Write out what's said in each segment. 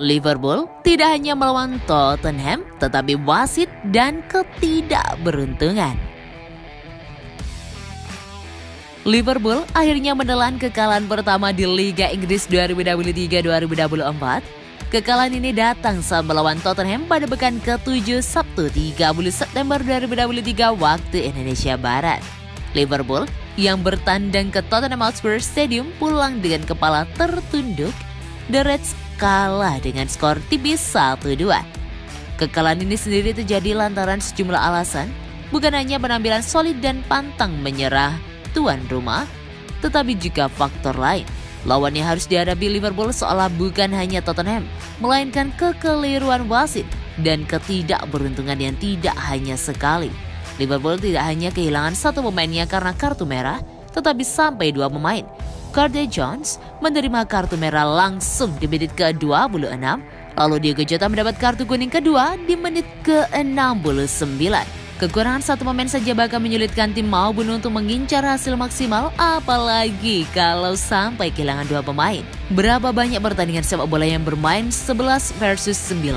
Liverpool tidak hanya melawan Tottenham, tetapi wasit dan ketidakberuntungan. Liverpool akhirnya menelan kekalahan pertama di Liga Inggris 2023-2024. Kekalahan ini datang saat melawan Tottenham pada pekan ke-7 Sabtu 30 September 2023 waktu Indonesia Barat. Liverpool yang bertandang ke Tottenham Hotspur Stadium pulang dengan kepala tertunduk. The Reds kalah dengan skor tipis 1-2. Kekalahan ini sendiri terjadi lantaran sejumlah alasan, bukan hanya penampilan solid dan pantang menyerah tuan rumah, tetapi juga faktor lain. Lawan yang harus dihadapi Liverpool seolah bukan hanya Tottenham, melainkan kekeliruan wasit dan ketidakberuntungan yang tidak hanya sekali. Liverpool tidak hanya kehilangan satu pemainnya karena kartu merah, tetapi sampai dua pemain. Curtis Jones menerima kartu merah langsung di menit ke-26, lalu Diogo Jota mendapat kartu kuning kedua di menit ke-69. Kekurangan satu pemain saja bahkan menyulitkan tim maupun untuk mengincar hasil maksimal, apalagi kalau sampai kehilangan dua pemain. Berapa banyak pertandingan sepak bola yang bermain 11 versus 9?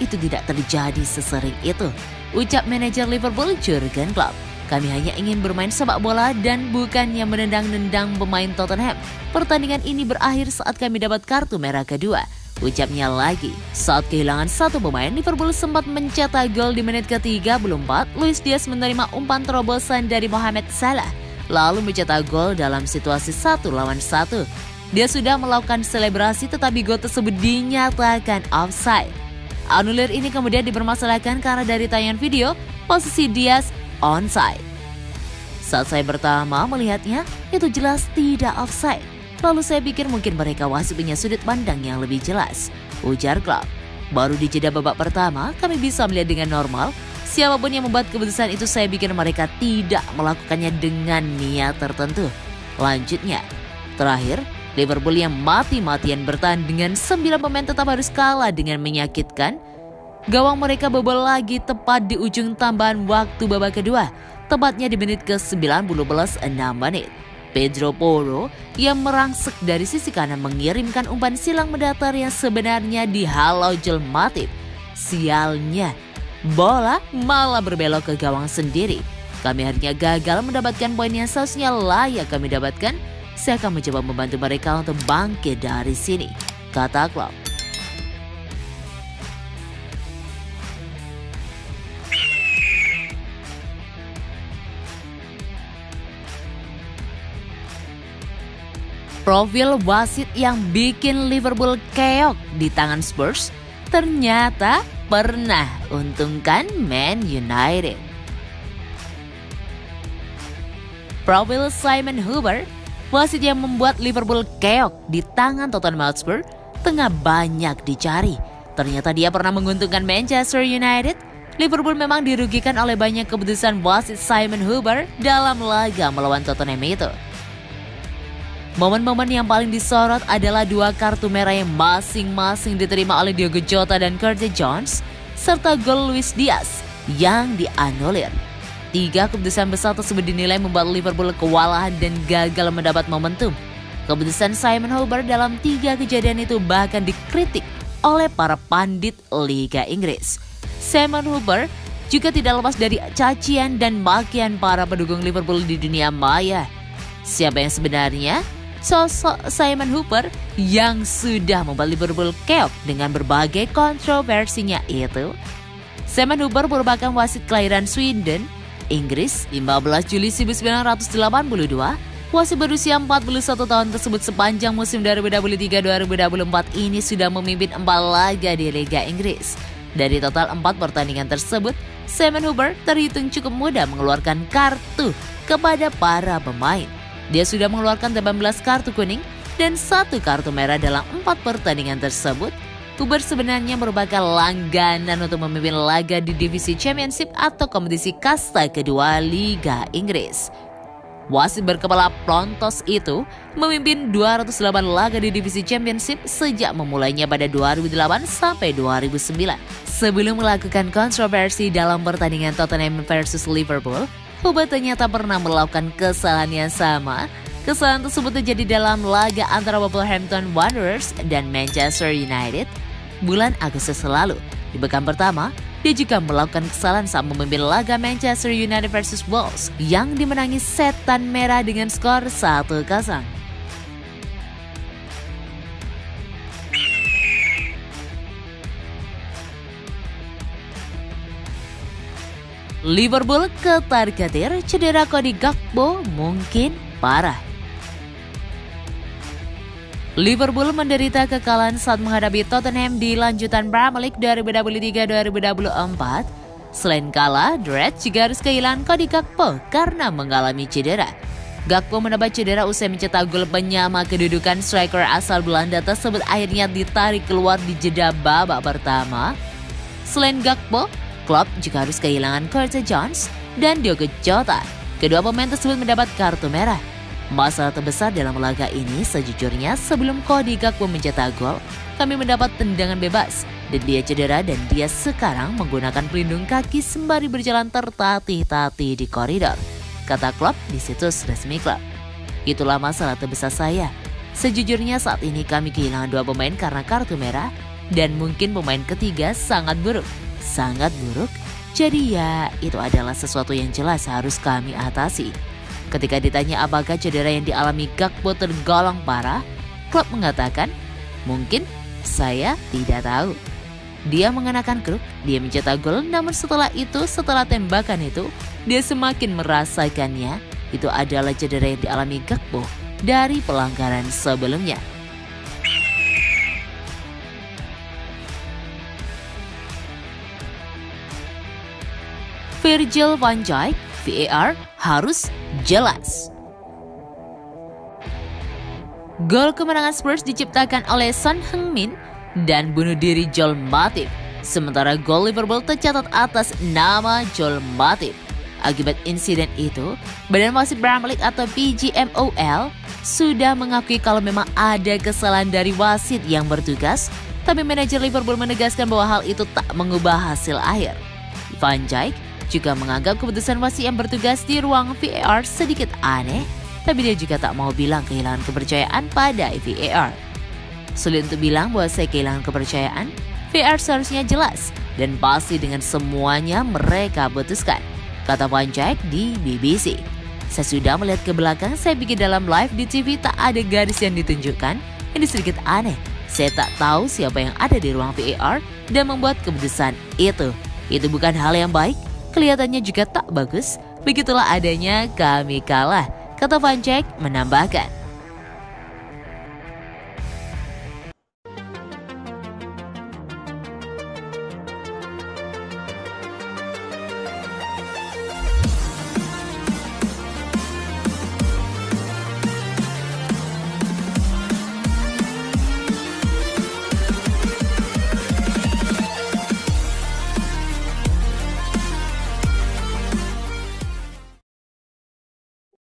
Itu tidak terjadi sesering itu, ucap manajer Liverpool Jurgen Klopp. Kami hanya ingin bermain sepak bola dan bukannya menendang-nendang pemain Tottenham. Pertandingan ini berakhir saat kami dapat kartu merah kedua, ucapnya lagi. Saat kehilangan satu pemain, Liverpool sempat mencetak gol di menit ke-34. Luis Diaz menerima umpan terobosan dari Mohamed Salah, lalu mencetak gol dalam situasi 1 lawan 1. Dia sudah melakukan selebrasi tetapi gol tersebut dinyatakan offside. Anulir ini kemudian dipermasalahkan karena dari tayangan video, posisi Diaz onside. Saat saya pertama melihatnya, itu jelas tidak offside. Lalu saya pikir mungkin mereka wasit punya sudut pandang yang lebih jelas, ujar Klopp. Baru di jeda babak pertama, kami bisa melihat dengan normal. Siapapun yang membuat keputusan itu, saya pikir mereka tidak melakukannya dengan niat tertentu. Lanjutnya, terakhir, Liverpool yang mati-matian bertahan dengan 9 pemain tetap harus kalah dengan menyakitkan. Gawang mereka bobol lagi tepat di ujung tambahan waktu babak kedua, tepatnya di menit ke-90 plus 6 menit. Pedro Porro yang merangsek dari sisi kanan mengirimkan umpan silang mendatar yang sebenarnya dihalau Joel Matip. Sialnya, bola malah berbelok ke gawang sendiri. Kami akhirnya gagal mendapatkan poin yang seharusnya layak kami dapatkan. Saya akan mencoba membantu mereka untuk bangkit dari sini, kata Klopp. Profil wasit yang bikin Liverpool keok di tangan Spurs ternyata pernah untungkan Man United. Profil Simon Huber, wasit yang membuat Liverpool keok di tangan Tottenham Hotspur, tengah banyak dicari. Ternyata dia pernah menguntungkan Manchester United. Liverpool memang dirugikan oleh banyak keputusan wasit Simon Huber dalam laga melawan Tottenham itu. Momen-momen yang paling disorot adalah dua kartu merah yang masing-masing diterima oleh Diogo Jota dan Curtis Jones, serta gol Luis Diaz yang dianulir. 3 keputusan besar tersebut dinilai membuat Liverpool kewalahan dan gagal mendapat momentum. Keputusan Simon Huber dalam 3 kejadian itu bahkan dikritik oleh para pandit Liga Inggris. Simon Huber juga tidak lepas dari cacian dan makian para pendukung Liverpool di dunia maya. Siapa yang sebenarnya? Sosok Simon Huber yang sudah membuat Liverpool keok dengan berbagai kontroversinya itu. Simon Huber merupakan wasit kelahiran Sweden, Inggris, 15 Juli 1982. Wasit berusia 41 tahun tersebut sepanjang musim 2023-2024 ini sudah memimpin 4 laga di Liga Inggris. Dari total 4 pertandingan tersebut, Simon Huber terhitung cukup mudah mengeluarkan kartu kepada para pemain. Dia sudah mengeluarkan 18 kartu kuning dan 1 kartu merah dalam 4 pertandingan tersebut. Huber sebenarnya merupakan langganan untuk memimpin laga di divisi Championship atau kompetisi kasta kedua Liga Inggris. Wasit berkepala plontos itu memimpin 208 laga di divisi Championship sejak memulainya pada 2008 sampai 2009. Sebelum melakukan kontroversi dalam pertandingan Tottenham versus Liverpool, Huber ternyata pernah melakukan kesalahan yang sama. Kesalahan tersebut terjadi dalam laga antara Wolverhampton Wanderers dan Manchester United. bulan Agustus lalu. Di pekan pertama, dia juga melakukan kesalahan saat memimpin laga Manchester United versus Wolves yang dimenangi Setan Merah dengan skor 1-0. Liverpool ketar-ketir, cedera Cody Gakpo mungkin parah. Liverpool menderita kekalahan saat menghadapi Tottenham di lanjutan Premier League 2023-2024. Selain kalah, The Reds juga harus kehilangan Cody Gakpo karena mengalami cedera. Gakpo mendapat cedera usai mencetak gol penyama kedudukan striker asal Belanda tersebut akhirnya ditarik keluar di jeda babak pertama. Selain Gakpo, Klopp juga harus kehilangan Curtis Jones dan Diogo Jota. Kedua pemain tersebut mendapat kartu merah. Masalah terbesar dalam laga ini sejujurnya sebelum Cody Gakpo mencetak gol, kami mendapat tendangan bebas dan dia cedera dan dia sekarang menggunakan pelindung kaki sembari berjalan tertatih-tatih di koridor, kata Klopp di situs resmi klub. Itulah masalah terbesar saya. Sejujurnya saat ini kami kehilangan dua pemain karena kartu merah dan mungkin pemain ketiga sangat buruk. Sangat buruk, jadi ya itu adalah sesuatu yang jelas harus kami atasi. Ketika ditanya apakah cedera yang dialami Gakpo tergolong parah, Klopp mengatakan, mungkin saya tidak tahu. Dia mengenakan kruk, dia mencetak gol, namun setelah tembakan itu, dia semakin merasakannya. Itu adalah cedera yang dialami Gakpo dari pelanggaran sebelumnya. Virgil van Dijk, VAR harus jelas. Gol kemenangan Spurs diciptakan oleh Son Heung-min dan bunuh diri Joel Matip. Sementara gol Liverpool tercatat atas nama Joel Matip. Akibat insiden itu, Badan Wasit Premier League atau PGMOL sudah mengakui kalau memang ada kesalahan dari wasit yang bertugas, tapi manajer Liverpool menegaskan bahwa hal itu tak mengubah hasil akhir. Van Dijk juga menganggap keputusan wasit yang bertugas di ruang VAR sedikit aneh, tapi dia juga tak mau bilang kehilangan kepercayaan pada VAR. Sulit untuk bilang bahwa saya kehilangan kepercayaan, VAR seharusnya jelas dan pasti dengan semuanya mereka putuskan, kata Van Dijk di BBC. Saya sudah melihat ke belakang, saya pikir dalam live di TV tak ada garis yang ditunjukkan, ini sedikit aneh. Saya tak tahu siapa yang ada di ruang VAR dan membuat keputusan itu. Itu bukan hal yang baik. Kelihatannya juga tak bagus, begitulah adanya kami kalah, kata Van Dijk menambahkan.